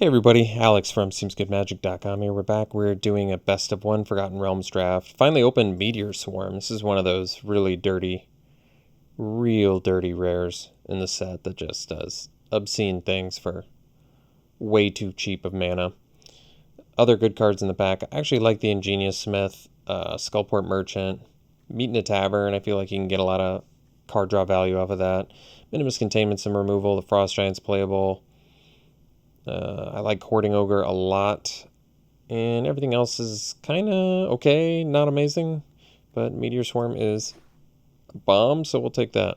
Hey everybody, Alex from SeemsGoodMagic.com here. We're back. We're doing a best of one Forgotten Realms draft. Finally opened Meteor Swarm. This is one of those really dirty, real dirty rares in the set that just does obscene things for way too cheap of mana. Other good cards in the pack. I actually like the Ingenious Smith, Skullport Merchant, Meet in a Tavern. I feel like you can get a lot of card draw value off of that. Minimus Containment, some removal. The Frost Giant's playable. I like Hoarding Ogre a lot, and everything else is kind of okay, not amazing, but Meteor Swarm is a bomb, so we'll take that.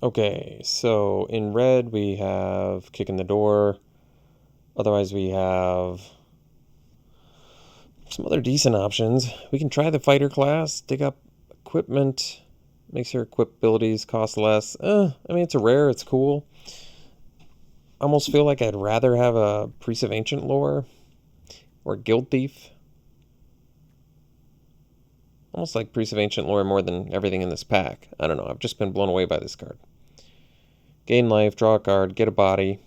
Okay, so in red we have Kick in the Door. Otherwise we have some other decent options. We can try the Fighter class, dig up equipment, makes your equip abilities cost less. I mean, it's a rare, it's cool. I almost feel like I'd rather have a Priest of Ancient Lore or Guild Thief. Almost like Priest of Ancient Lore more than everything in this pack. I don't know, I've just been blown away by this card. Gain life, draw a card, get a body.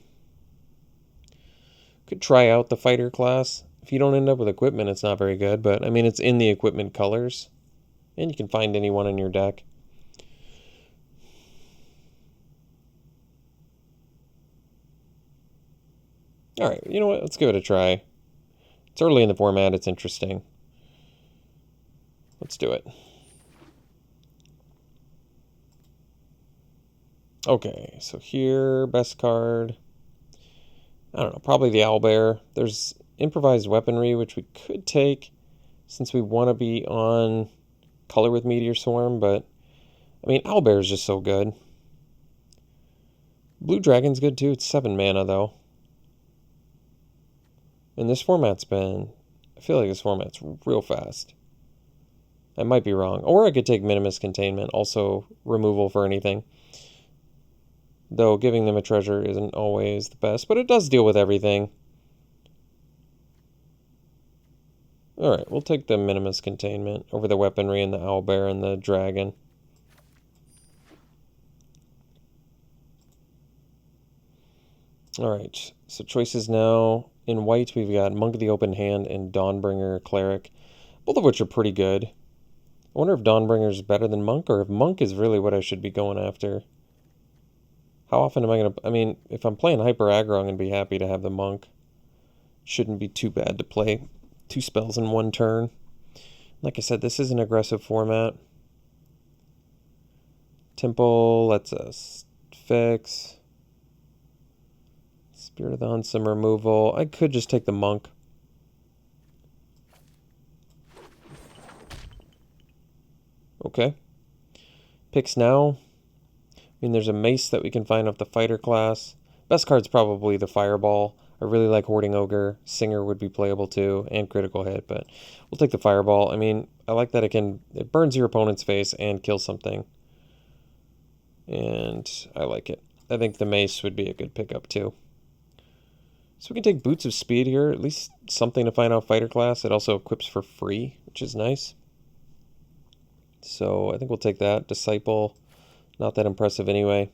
Could try out the Fighter class. If you don't end up with equipment, it's not very good, but I mean, it's in the equipment colors, and you can find anyone in your deck. Alright, you know what? Let's give it a try. It's early in the format. It's interesting. Let's do it. Okay, so here, best card. I don't know, probably the Owlbear. There's improvised weaponry, which we could take since we want to be on color with Meteor Swarm, but I mean, Owlbear is just so good. Blue Dragon's good too. It's 7 mana though. And this format's been, I feel like this format's real fast. I might be wrong. Or I could take Minimus Containment, also removal for anything. Though giving them a treasure isn't always the best, but it does deal with everything. Alright, we'll take the Minimus Containment over the weaponry and the Owlbear and the dragon. Alright, so choices now. In white, we've got Monk of the Open Hand and Dawnbringer Cleric, both of which are pretty good. I wonder if Dawnbringer is better than Monk, or if Monk is really what I should be going after. How often am I going to... I mean, if I'm playing Hyper Aggro, I'm going to be happy to have the Monk. Shouldn't be too bad to play 2 spells in 1 turn. Like I said, this is an aggressive format. Temple lets us fix... Spirit of the Hunt, some removal. I could just take the Monk. Okay. Picks now. I mean, there's a Mace that we can find off the Fighter class. Best card's probably the Fireball. I really like Hoarding Ogre. Singer would be playable too, and Critical Hit, but we'll take the Fireball. I mean, I like that it burns your opponent's face and kills something. And I like it. I think the Mace would be a good pickup too. So we can take Boots of Speed here, at least something to find out Fighter class. It also equips for free, which is nice. So I think we'll take that. Disciple, not that impressive anyway.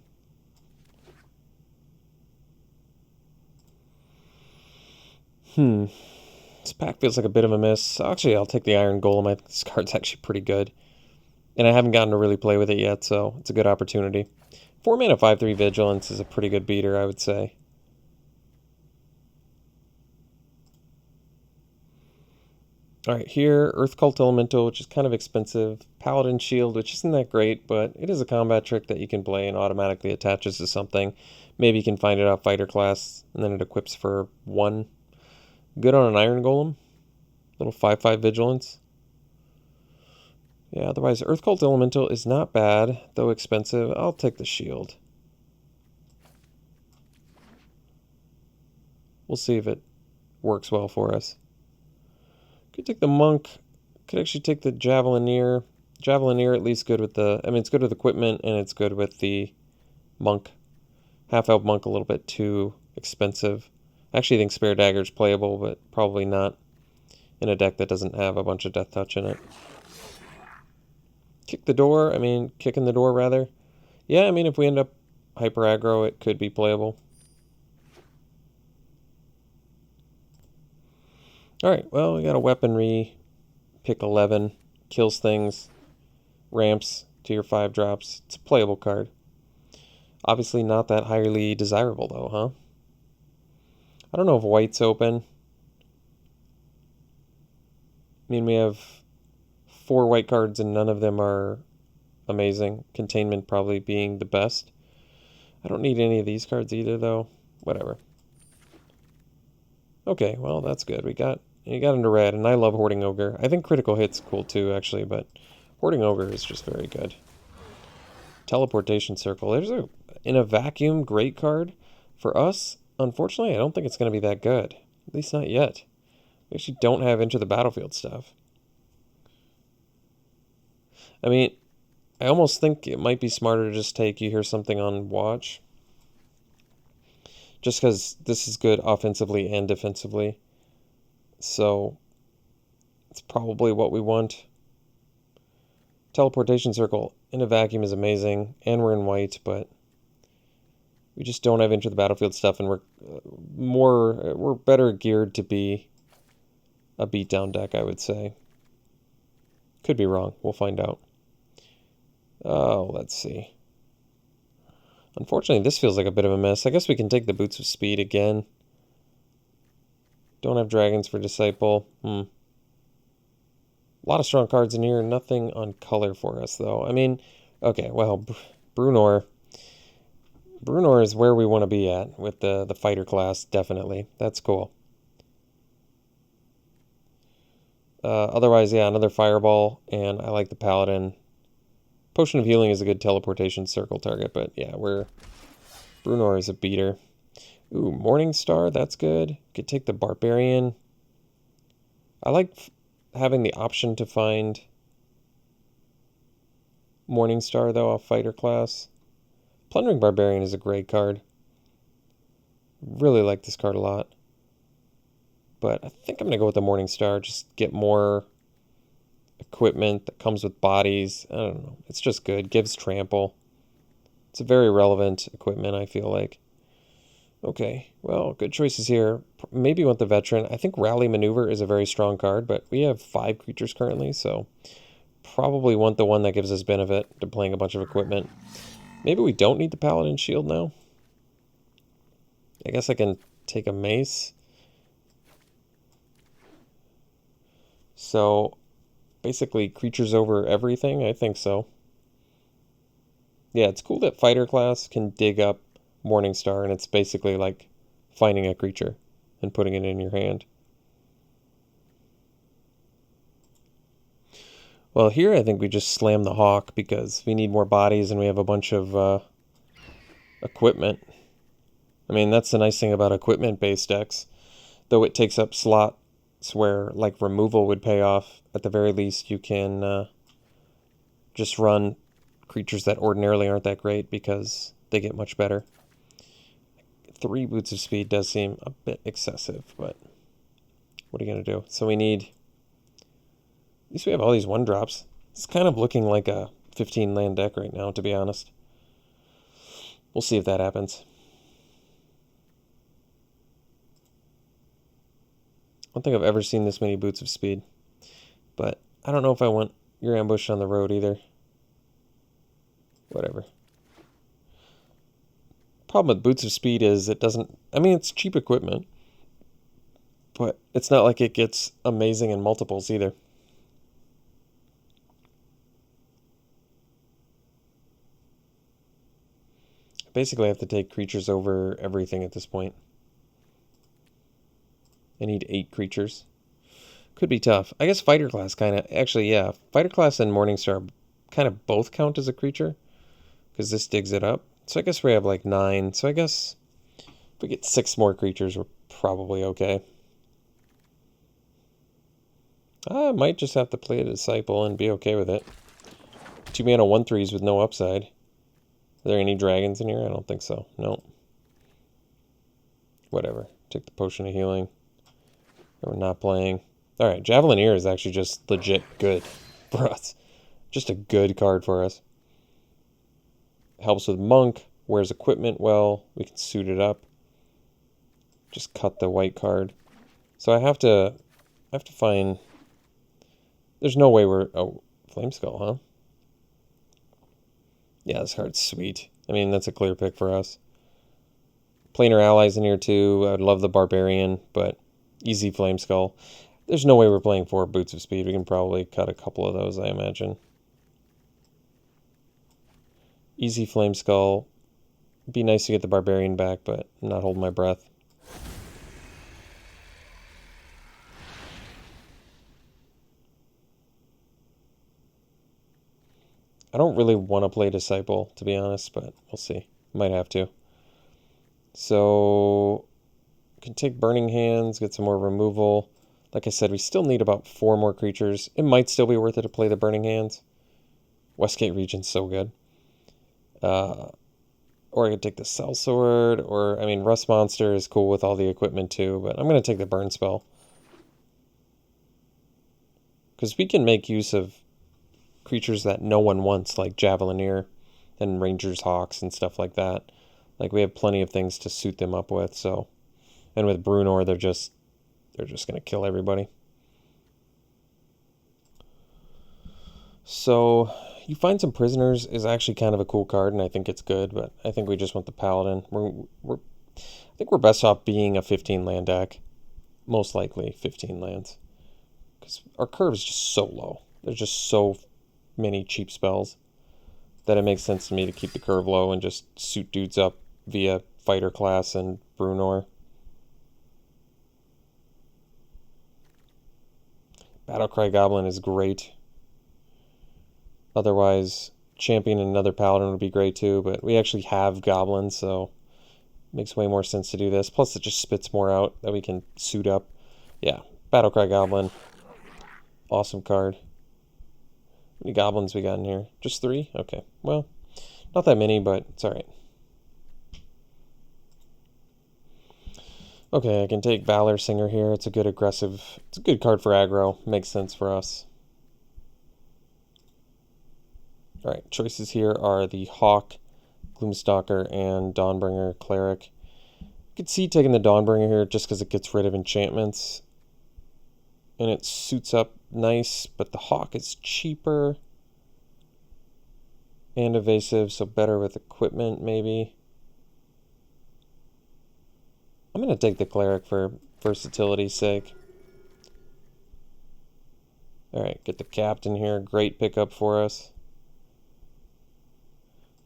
This pack feels like a bit of a miss. Actually, I'll take the Iron Golem. I think this card's actually pretty good. And I haven't gotten to really play with it yet, so it's a good opportunity. 4 mana 5/3 Vigilance is a pretty good beater, I would say. Alright, here, Earth Cult Elemental, which is kind of expensive. Paladin Shield, which isn't that great, but it is a combat trick that you can play and automatically attaches to something. Maybe you can find it off Fighter class, and then it equips for 1. Good on an Iron Golem. Little 5/5 Vigilance. Yeah, otherwise, Earth Cult Elemental is not bad, though expensive. I'll take the Shield. We'll see if it works well for us. Could take the Monk. Could actually take the Javelineer. Javelineer at least good with the... I mean, it's good with equipment, and it's good with the Monk. Half-Elf Monk a little bit too expensive. I actually think Spare Dagger is playable, but probably not in a deck that doesn't have a bunch of Death Touch in it. Kick in the door rather. Yeah, I mean, if we end up Hyper Aggro, it could be playable. Alright, well, we got a weaponry. Pick 11. Kills things. Ramps to your 5 drops. It's a playable card. Obviously not that highly desirable, though, huh? I don't know if white's open. I mean, we have 4 white cards and none of them are amazing. Containment probably being the best. I don't need any of these cards either, though. Whatever. Okay, well, that's good. You got into red, and I love Hoarding Ogre. I think Critical Hit's cool too, actually, but Hoarding Ogre is just very good. Teleportation Circle. There's in a vacuum, great card. For us, unfortunately, I don't think it's going to be that good. At least not yet. We actually don't have Enter the Battlefield stuff. I mean, I almost think it might be smarter to just take You Hear Something on Watch. Just because this is good offensively and defensively. So, it's probably what we want. Teleportation Circle in a vacuum is amazing, and we're in white, but we just don't have Enter the Battlefield stuff, and we're better geared to be a beatdown deck, I would say. Could be wrong. We'll find out. Oh, let's see. Unfortunately, this feels like a bit of a mess. I guess we can take the Boots of Speed again. Don't have Dragons for Disciple. A lot of strong cards in here. Nothing on color for us, though. I mean, okay, well, Brunor. Brunor is where we want to be at with the fighter class, definitely. That's cool. Otherwise, yeah, another Fireball, and I like the Paladin. Potion of Healing is a good teleportation circle target, but yeah, Brunor is a beater. Ooh, Morningstar, that's good. Could take the Barbarian. I like having the option to find Morningstar, though, a fighter class. Plundering Barbarian is a great card. Really like this card a lot. But I think I'm going to go with the Morningstar. Just get more equipment that comes with bodies. I don't know. It's just good. Gives trample. It's a very relevant equipment, I feel like. Okay, well, good choices here. Maybe want the Veteran. I think Rally Maneuver is a very strong card, but we have 5 creatures currently, so probably want the one that gives us benefit to playing a bunch of equipment. Maybe we don't need the Paladin Shield now. I guess I can take a Mace. So, basically, creatures over everything? I think so. Yeah, it's cool that Fighter class can dig up Morningstar, and it's basically like finding a creature and putting it in your hand. Well, here I think we just slam the Hawk because we need more bodies and we have a bunch of equipment. I mean, that's the nice thing about equipment-based decks. Though it takes up slots where, like, removal would pay off, at the very least you can just run creatures that ordinarily aren't that great because they get much better. 3 Boots of Speed does seem a bit excessive, but what are you going to do? So we need... At least we have all these 1-drops. It's kind of looking like a 15-land deck right now, to be honest. We'll see if that happens. I don't think I've ever seen this many Boots of Speed. But I don't know if I want your ambush on the road either. Whatever. Problem with Boots of Speed is it doesn't... I mean, it's cheap equipment. But it's not like it gets amazing in multiples either. Basically, I have to take creatures over everything at this point. I need 8 creatures. Could be tough. I guess Fighter class kind of... Actually, yeah. Fighter class and Morningstar kind of both count as a creature. Because this digs it up. So I guess we have like 9. So I guess if we get 6 more creatures, we're probably okay. I might just have to play a Disciple and be okay with it. 2 mana 1/3s with no upside. Are there any dragons in here? I don't think so. No. Whatever. Take the Potion of Healing. We're not playing. Alright, Javelineer is actually just legit good for us. Just a good card for us. Helps with Monk. Wears equipment well. We can suit it up. Just cut the white card. So I have to I have to find... There's no way we're... Oh, Flame Skull, huh? Yeah, this card's sweet. I mean, that's a clear pick for us. Planar allies in here too. I'd love the Barbarian, but easy Flame Skull. There's no way we're playing 4 Boots of Speed. We can probably cut a couple of those, I imagine. Easy Flame Skull. Be nice to get the Barbarian back, but I'm not holding my breath. I don't really want to play Disciple, to be honest, but we'll see. Might have to. So, can take Burning Hands, get some more removal. Like I said, we still need about 4 more creatures. It might still be worth it to play the Burning Hands. Westgate Region's so good. Or I could take the Sellsword, or, I mean, Rust Monster is cool with all the equipment too, but I'm going to take the Burn Spell. Because we can make use of creatures that no one wants, like Javelineer and Ranger's Hawks and stuff like that. Like, we have plenty of things to suit them up with, so... And with Brunor, they're just going to kill everybody. So, You Find Some Prisoners is actually kind of a cool card, and I think it's good, but I think we just want the Paladin. I think we're best off being a 15 land deck. Most likely 15 lands. Because our curve is just so low. There's just so many cheap spells that it makes sense to me to keep the curve low and just suit dudes up via Fighter Class and Brunor. Battlecry Goblin is great. Otherwise, championing another Paladin would be great too, but we actually have Goblins, so it makes way more sense to do this. Plus, it just spits more out that we can suit up. Yeah, Battlecry Goblin. Awesome card. How many goblins we got in here? Just 3? Okay, well, not that many, but it's alright. Okay, I can take Valor Singer here. It's a good aggressive... It's a good card for aggro. Makes sense for us. Alright, choices here are the Hawk, Gloomstalker, and Dawnbringer Cleric. You could see taking the Dawnbringer here just because it gets rid of enchantments. And it suits up nice, but the Hawk is cheaper and evasive, so better with equipment maybe. I'm going to take the Cleric for versatility's sake. Alright, get the Captain here. Great pickup for us.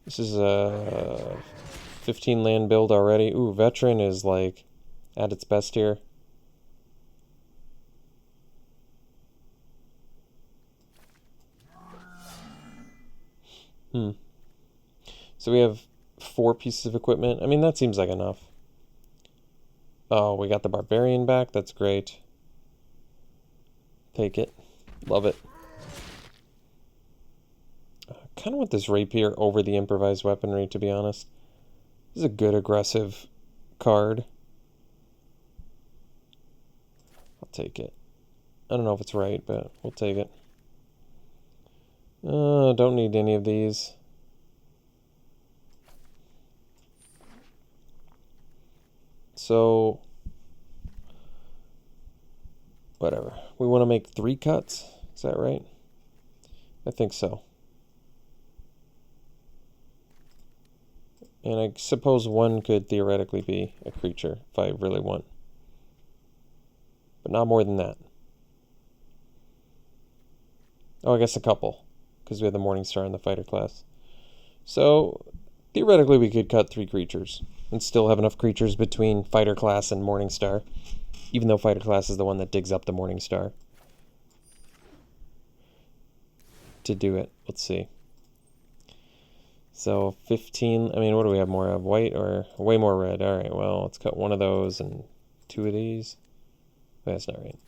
This is a 15 land build already. Ooh, Veteran is like at its best here. So we have 4 pieces of equipment. I mean, that seems like enough. Oh, we got the Barbarian back. That's great. Take it. Love it. I kind of want this Rapier over the Improvised Weaponry, to be honest. This is a good aggressive card. I'll take it. I don't know if it's right, but we'll take it. Don't need any of these. So, whatever. We want to make 3 cuts. Is that right? I think so. And I suppose 1 could theoretically be a creature if I really want. But not more than that. Oh, I guess a couple, because we have the Morningstar and the Fighter Class. So, theoretically we could cut 3 creatures and still have enough creatures between Fighter Class and Morningstar, even though Fighter Class is the one that digs up the Morningstar. To do it. Let's see. So 15, I mean, what do we have more of? White or way more red? Alright, well, let's cut 1 of those and 2 of these. Oh, that's not right.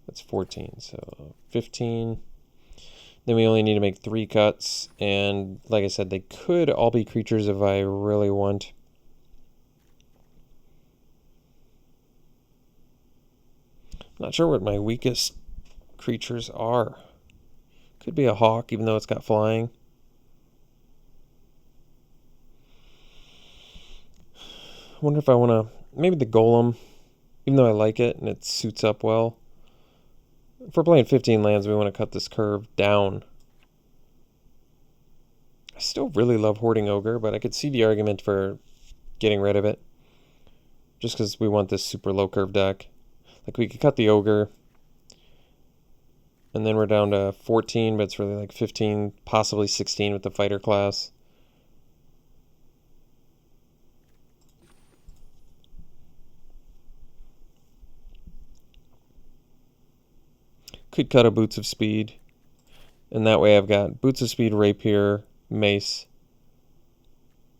That's 14, so 15. Then we only need to make 3 cuts, and like I said, they could all be creatures if I really want. I'm not sure what my weakest creatures are. Could be a Hawk, even though it's got flying. I wonder if I want to... Maybe the Golem. even though I like it and it suits up well. If we're playing 15 lands, we want to cut this curve down. I still really love Hoarding Ogre, but I could see the argument for getting rid of it. Just because we want this super low curve deck. Like, we could cut the Ogre, and then we're down to 14, but it's really like 15, possibly 16 with the fighter class. Could cut a Boots of Speed, and that way I've got Boots of Speed, Rapier, Mace,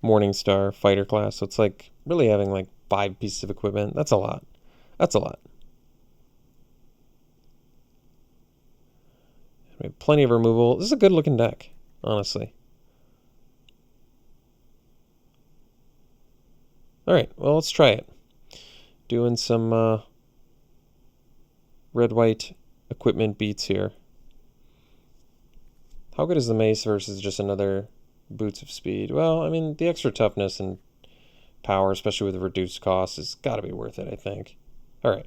Morningstar, fighter class. So it's like really having like 5 pieces of equipment. That's a lot. That's a lot. We have plenty of removal. This is a good looking deck, honestly. Alright, well, let's try it. Doing some red-white equipment beats here. How good is the Mace versus just another Boots of Speed? Well, I mean, the extra toughness and power, especially with the reduced cost, has got to be worth it, I think. Alright.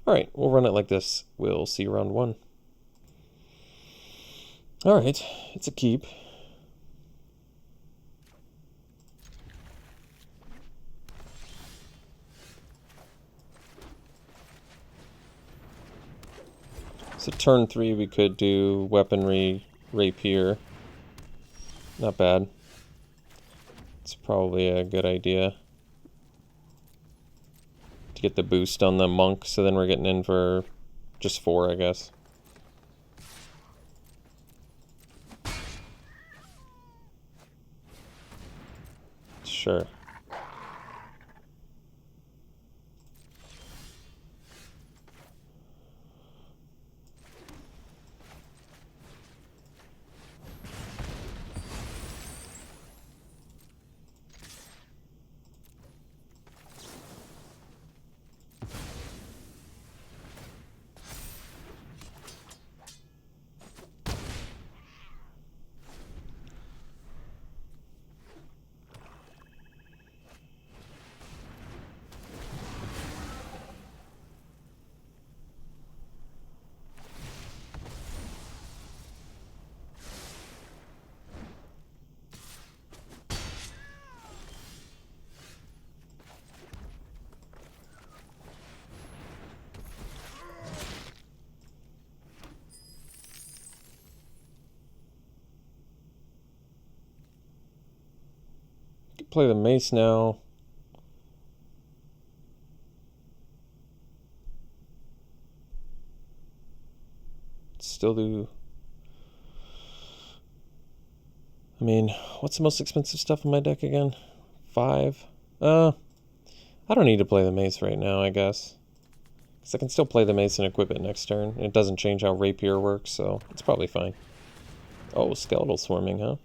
Alright, we'll run it like this. We'll see round 1. Alright, it's a keep. So turn 3 we could do Weaponry, Rapier. Not bad. It's probably a good idea to get the boost on the Monk, so then we're getting in for just 4, I guess. Sure. Play the Mace now. Still do. I mean, what's the most expensive stuff in my deck again? 5? I don't need to play the Mace right now, I guess. Because I can still play the Mace and equip it next turn. It doesn't change how Rapier works, so it's probably fine. Oh, Skeletal Swarming, huh?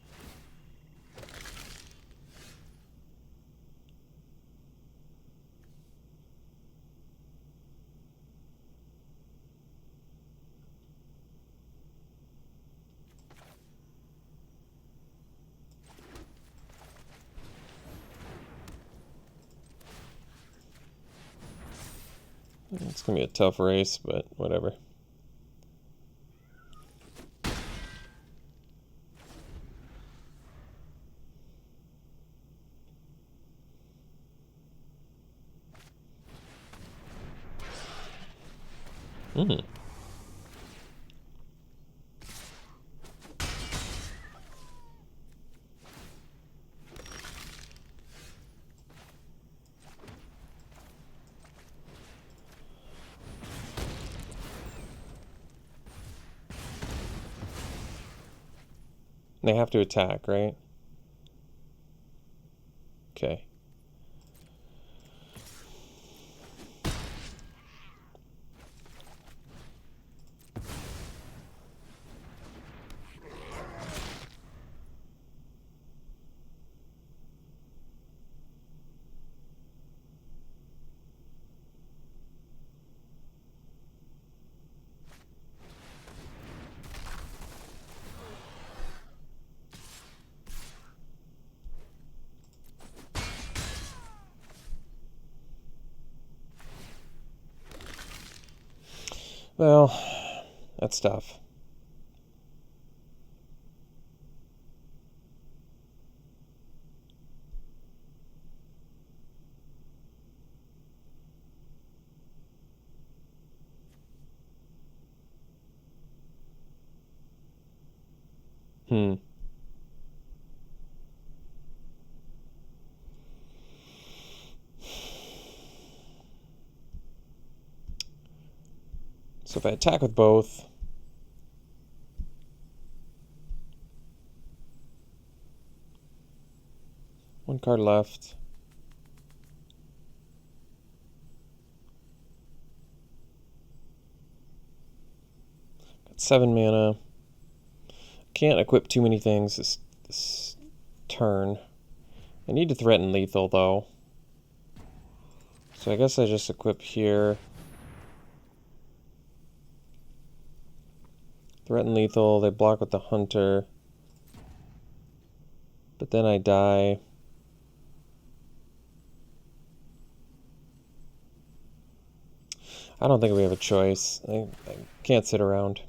It's going to be a tough race, but whatever. They have to attack, right? Okay. Well, that's tough. Hmm. So if I attack with both, one card left. Got 7 mana. Can't equip too many things this turn. I need to threaten lethal though. So I guess I just equip here. Threaten lethal, they block with the hunter. But then I die. I don't think we have a choice. I can't sit around.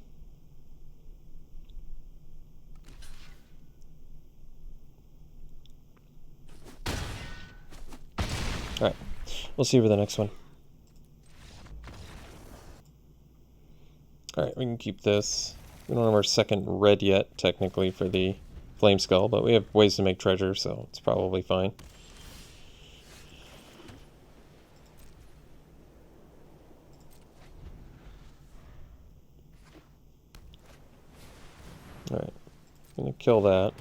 Alright, we'll see for the next one. Alright, we can keep this. We don't have our second red yet, technically, for the Flame Skull, but we have ways to make treasure, so it's probably fine. Alright, gonna kill that.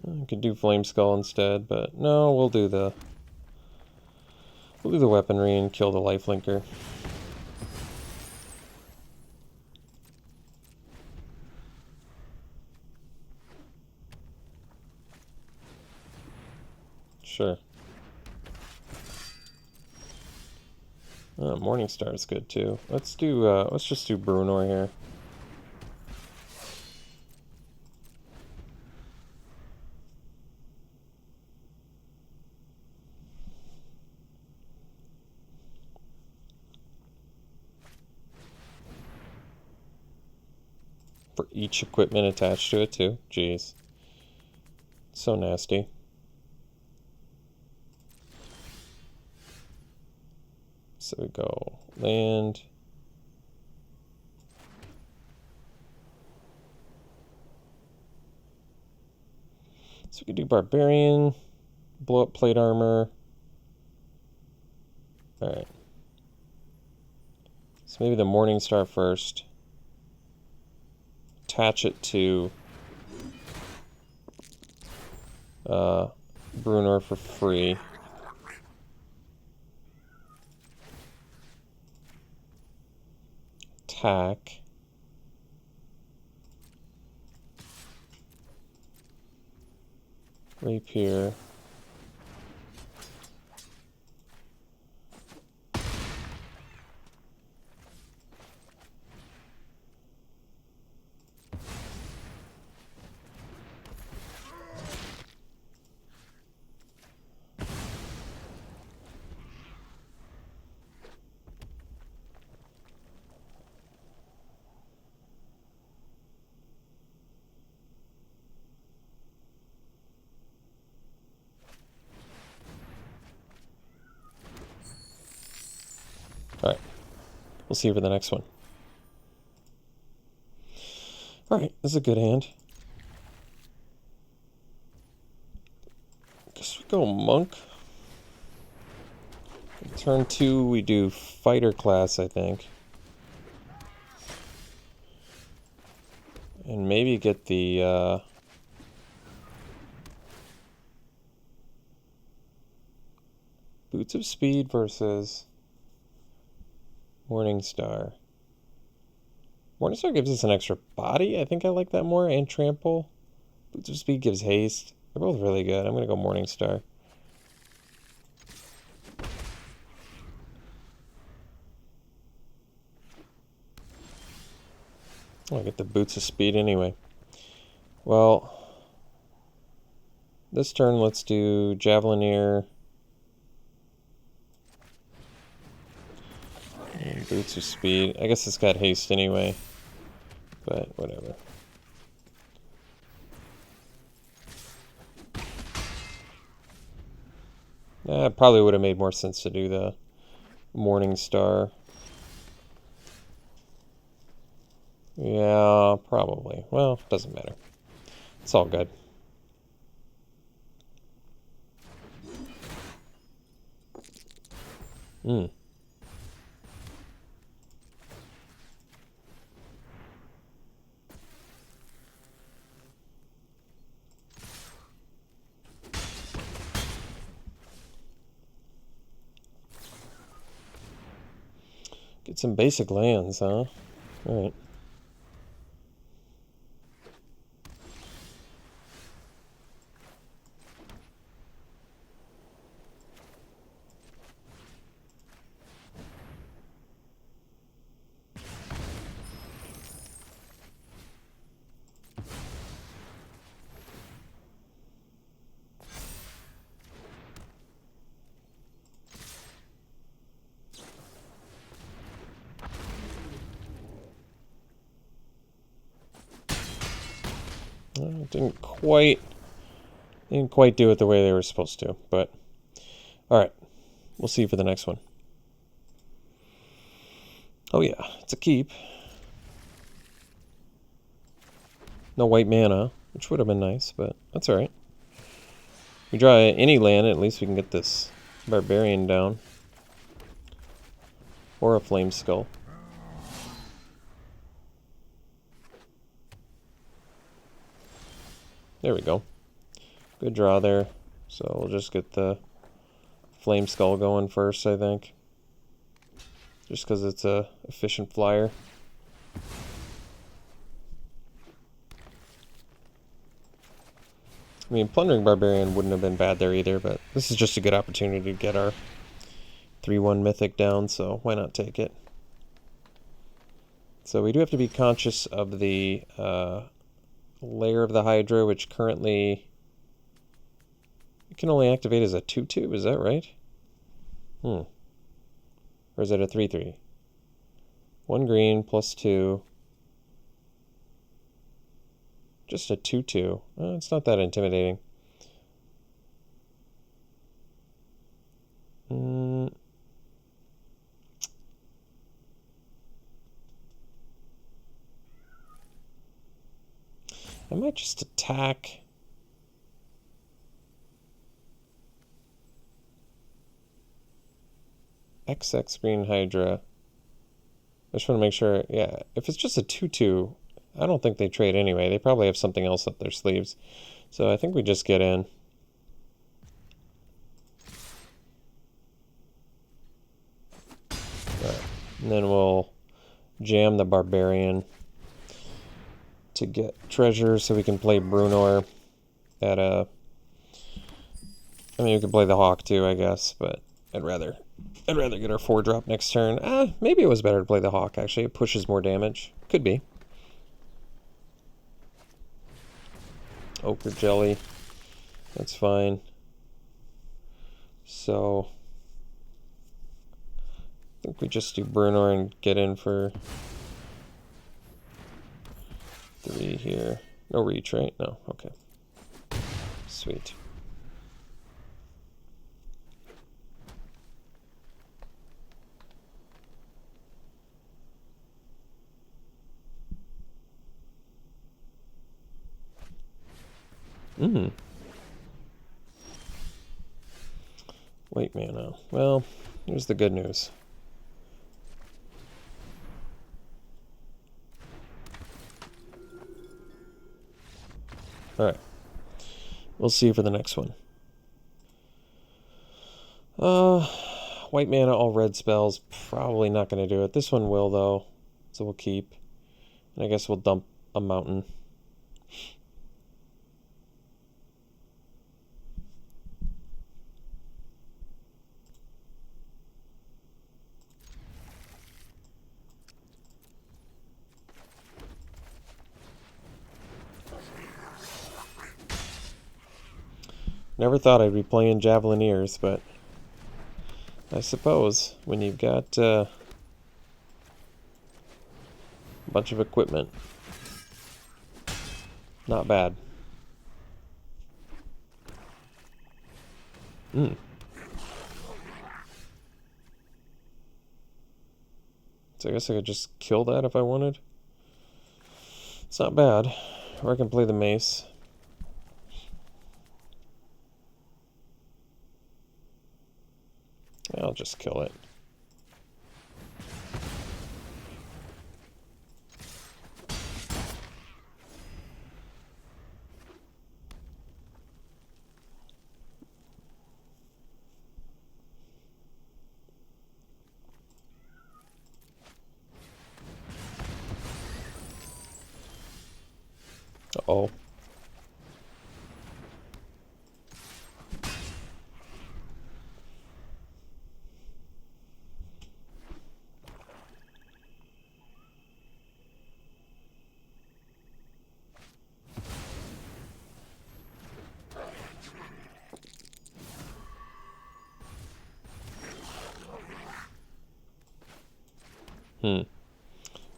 I could do Flame Skull instead, but no, we'll do the weaponry and kill the lifelinker. Sure. Morningstar is good too. Let's just do Bruenor here. For each equipment attached to it too. Jeez. So nasty. So we go land. So we could do Barbarian, blow up plate armor. Alright. So maybe the Morningstar first. Attach it to Bruenor for free. Attack. Rapier. Alright. We'll see you for the next one. Alright, this is a good hand. Guess we go Monk. Turn 2, we do Fighter class, I think. And maybe get the Boots of Speed versus Morningstar. Morningstar gives us an extra body. I think I like that more. And Trample. Boots of Speed gives haste. They're both really good. I'm going to go Morningstar. I get the Boots of Speed anyway. Well, this turn let's do Javelineer. Boots with speed. I guess it's got haste anyway, but whatever. It probably would have made more sense to do the Morning Star. Yeah, probably. Well, doesn't matter. It's all good. Get some basic lands, huh? Alright. Didn't quite do it the way they were supposed to, but alright. We'll see for the next one. Oh yeah, it's a keep. No white mana, which would have been nice, but that's alright. We draw any land, at least we can get this barbarian down. Or a flame skull. There we go. Good draw there. So we'll just get the flame skull going first, I think. Just because it's a efficient flyer. I mean, Plundering Barbarian wouldn't have been bad there either, but this is just a good opportunity to get our 3/1 Mythic down, so why not take it? So we do have to be conscious of the Lair of the Hydra, which currently you can only activate as a 2/2, is that right? Or is it a 3/3? 1 green plus 2. Just a 2/2. It's not that intimidating. I might just attack. XX Green Hydra. I just want to make sure, yeah, if it's just a 2/2, I don't think they trade anyway. They probably have something else up their sleeves. So I think we just get in. Alright. And then we'll jam the Barbarian to get treasure so we can play Brunor at a... I mean, we could play the Hawk too, I guess, but I'd rather get our 4-drop next turn. Maybe it was better to play the Hawk, actually. It pushes more damage. Could be. Ochre Jelly. That's fine. So I think we just do Brunor and get in for 3 here. No reach, right? No, okay. Sweet. White mana. Well, here's the good news. Alright. We'll see you for the next one. White mana, all red spells. Probably not going to do it. This one will, though. So we'll keep. And I guess we'll dump a mountain. Never thought I'd be playing Javelineers, but I suppose when you've got bunch of equipment. Not bad. So I guess I could just kill that if I wanted. It's not bad. Or I can play the mace. I'll just kill it. Uh-oh.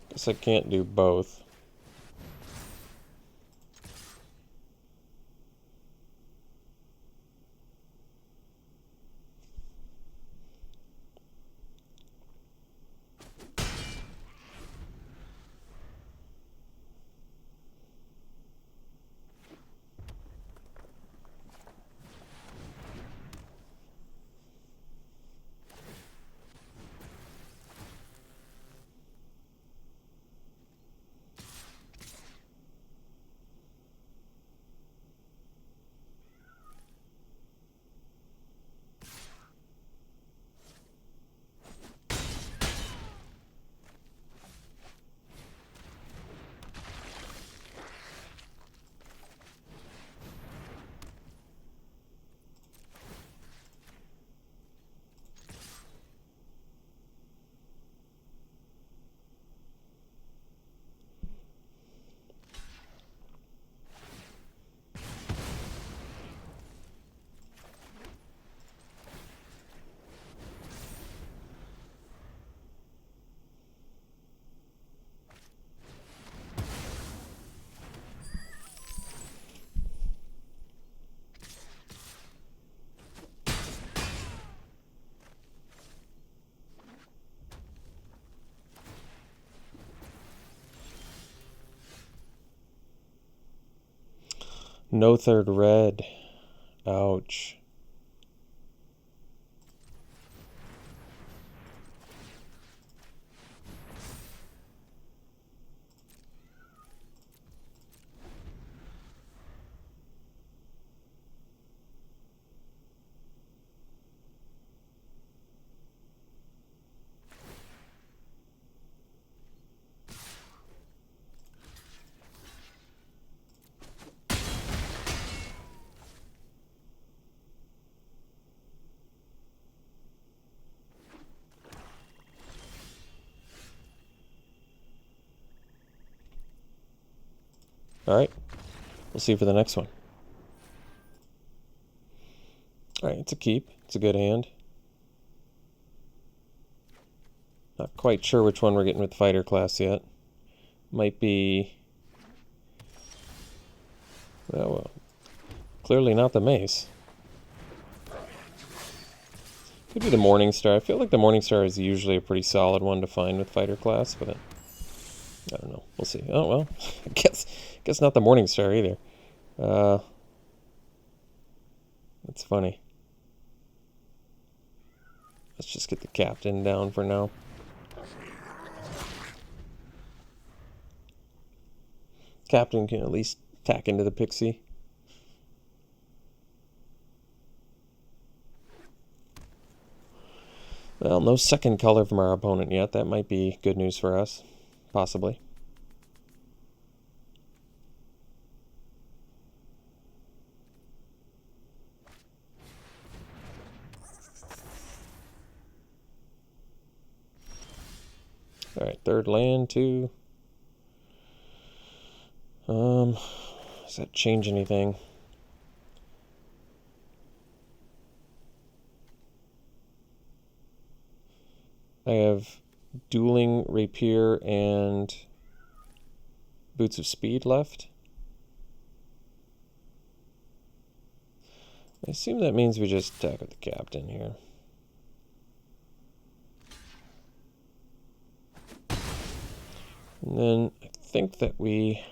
Guess I can't do both. No third red. Ouch. Alright, we'll see for the next one. Alright, it's a keep. It's a good hand. Not quite sure which one we're getting with fighter class yet. Might be... well, clearly not the mace. Could be the Morningstar. I feel like the Morningstar is usually a pretty solid one to find with fighter class, but I don't know. We'll see. Oh, well, I guess not the Morningstar either. That's funny. Let's just get the captain down for now. Captain can at least tack into the pixie. Well, no second color from our opponent yet. That might be good news for us. Possibly. Alright, third land, 2. Does that change anything? I have dueling rapier and Boots of Speed left. I assume that means we just attack with the captain here. And then I think that we...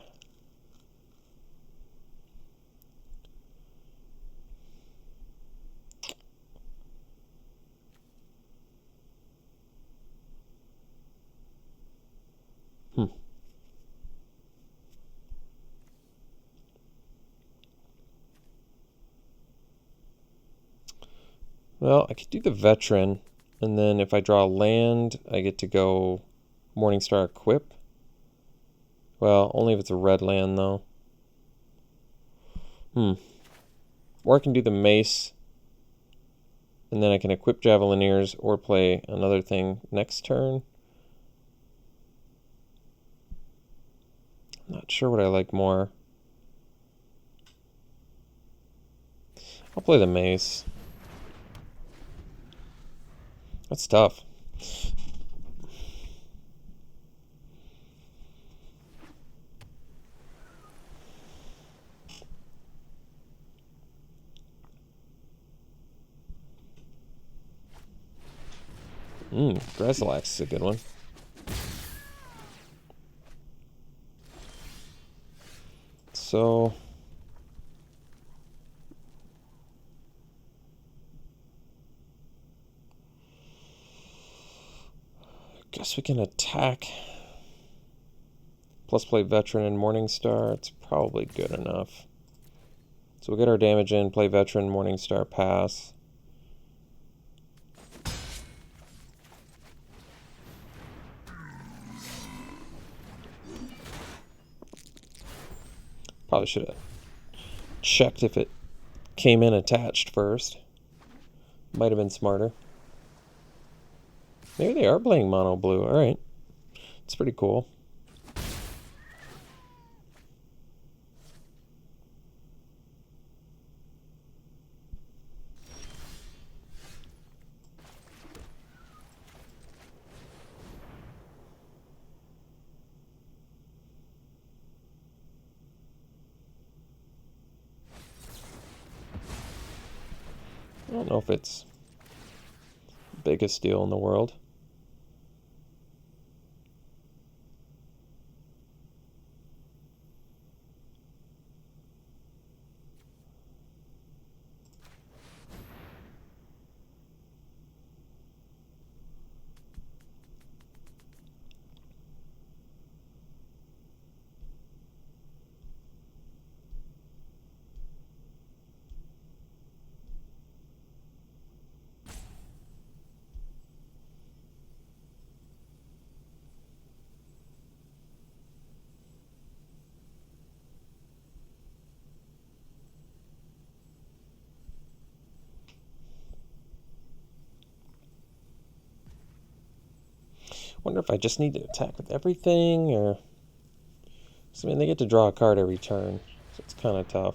Well, I could do the veteran, and then if I draw land, I get to go Morningstar equip. Well, only if it's a red land, though. Or I can do the mace, and then I can equip Javelineers or play another thing next turn. I'm not sure what I like more. I'll play the mace. That's tough. Grezalax is a good one. So... guess we can attack. Plus play Veteran and Morningstar. It's probably good enough. So we'll get our damage in, play Veteran, Morningstar, pass. Probably should have checked if it came in attached first. Might have been smarter. Maybe they are playing mono blue. Alright. It's pretty cool. I don't know if it's the biggest deal in the world. Wonder if I just need to attack with everything, or... I mean, they get to draw a card every turn, so it's kind of tough.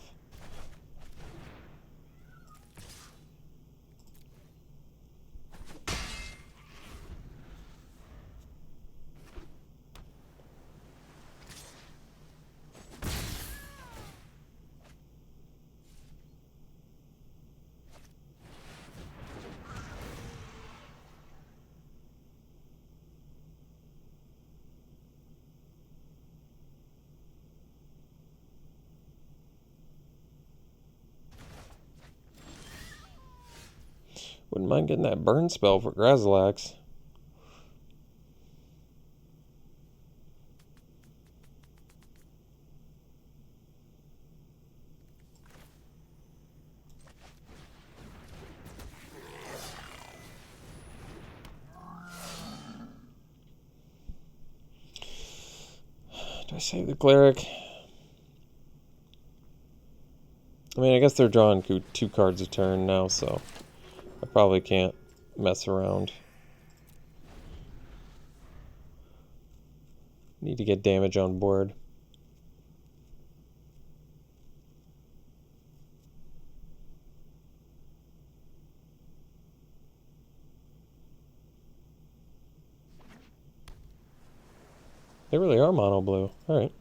Wouldn't mind getting that burn spell for Grezalax. Do I save the Cleric? I mean, I guess they're drawing 2 cards a turn now, so I probably can't mess around. Need to get damage on board. They really are mono blue. Alright.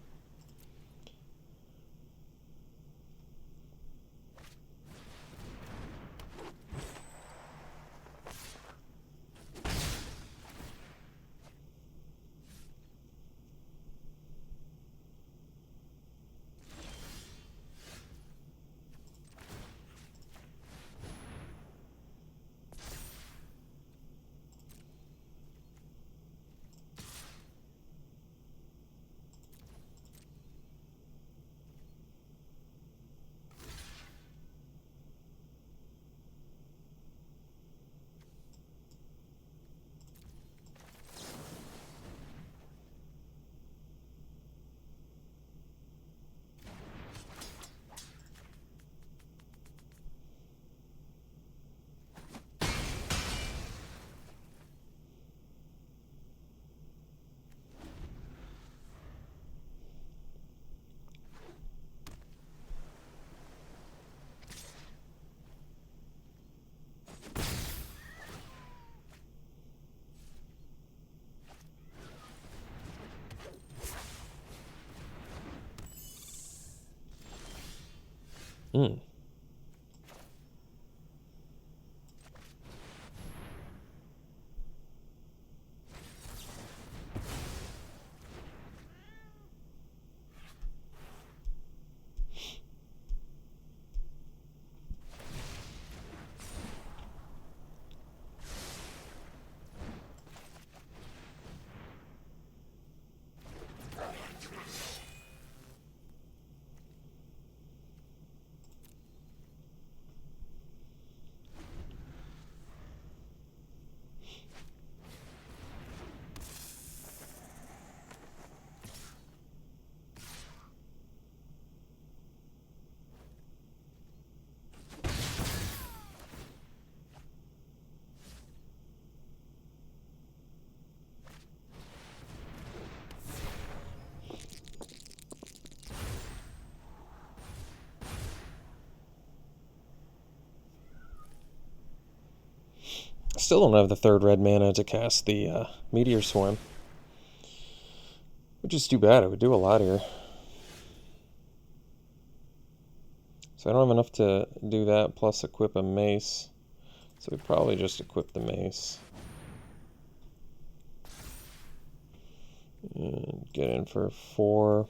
Hmm. Still don't have the 3rd red mana to cast the Meteor Swarm, which is too bad. It would do a lot here. So I don't have enough to do that, plus equip a mace. So we probably just equip the mace. And get in for 4.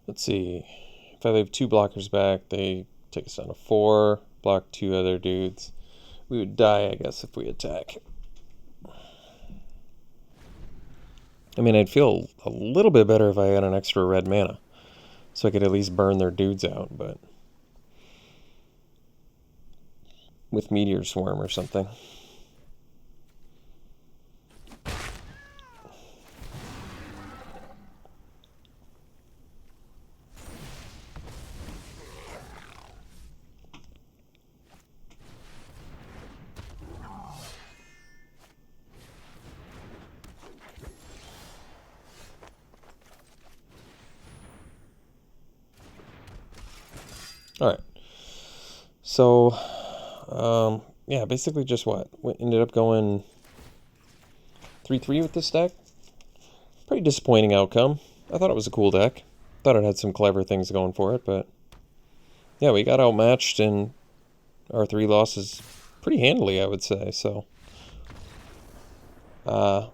Let's see. If I leave 2 blockers back, they take us down to 4, block 2 other dudes. We would die, I guess, if we attack. I mean, I'd feel a little bit better if I had an extra red mana, so I could at least burn their dudes out, but with Meteor Swarm or something. Alright. So, yeah, basically just what? We ended up going 3-3 with this deck. Pretty disappointing outcome. I thought it was a cool deck. Thought it had some clever things going for it, but yeah, we got outmatched in our 3 losses pretty handily, I would say. So, yeah,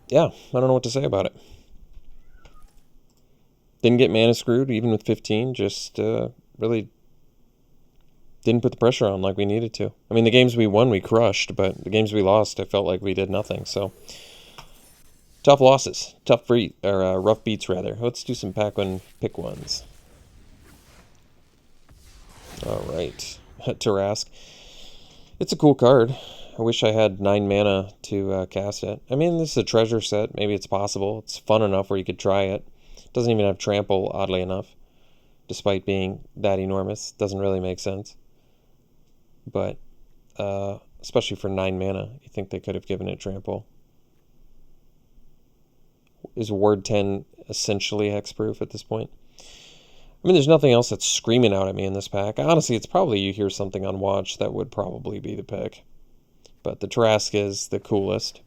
I don't know what to say about it. Didn't get mana screwed, even with 15. Just really didn't put the pressure on like we needed to. I mean, the games we won, we crushed, but the games we lost, I felt like we did nothing. So, tough losses. Rough beats, rather. Let's do some pack-one pick ones. All right. Tarask. It's a cool card. I wish I had 9 mana to cast it. I mean, this is a treasure set. Maybe it's possible. It's fun enough where you could try it. Doesn't even have trample, oddly enough, despite being that enormous. Doesn't really make sense. But, especially for 9 mana, you think they could have given it trample. Is Ward 10 essentially hexproof at this point? I mean, there's nothing else that's screaming out at me in this pack. Honestly, it's probably you hear something on watch that would probably be the pick. But the Tarask is the coolest.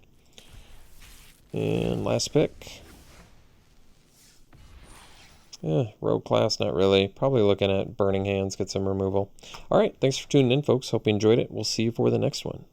And last pick. Rogue class, not really. Probably looking at Burning Hands, get some removal. Alright, thanks for tuning in, folks. Hope you enjoyed it. We'll see you for the next one.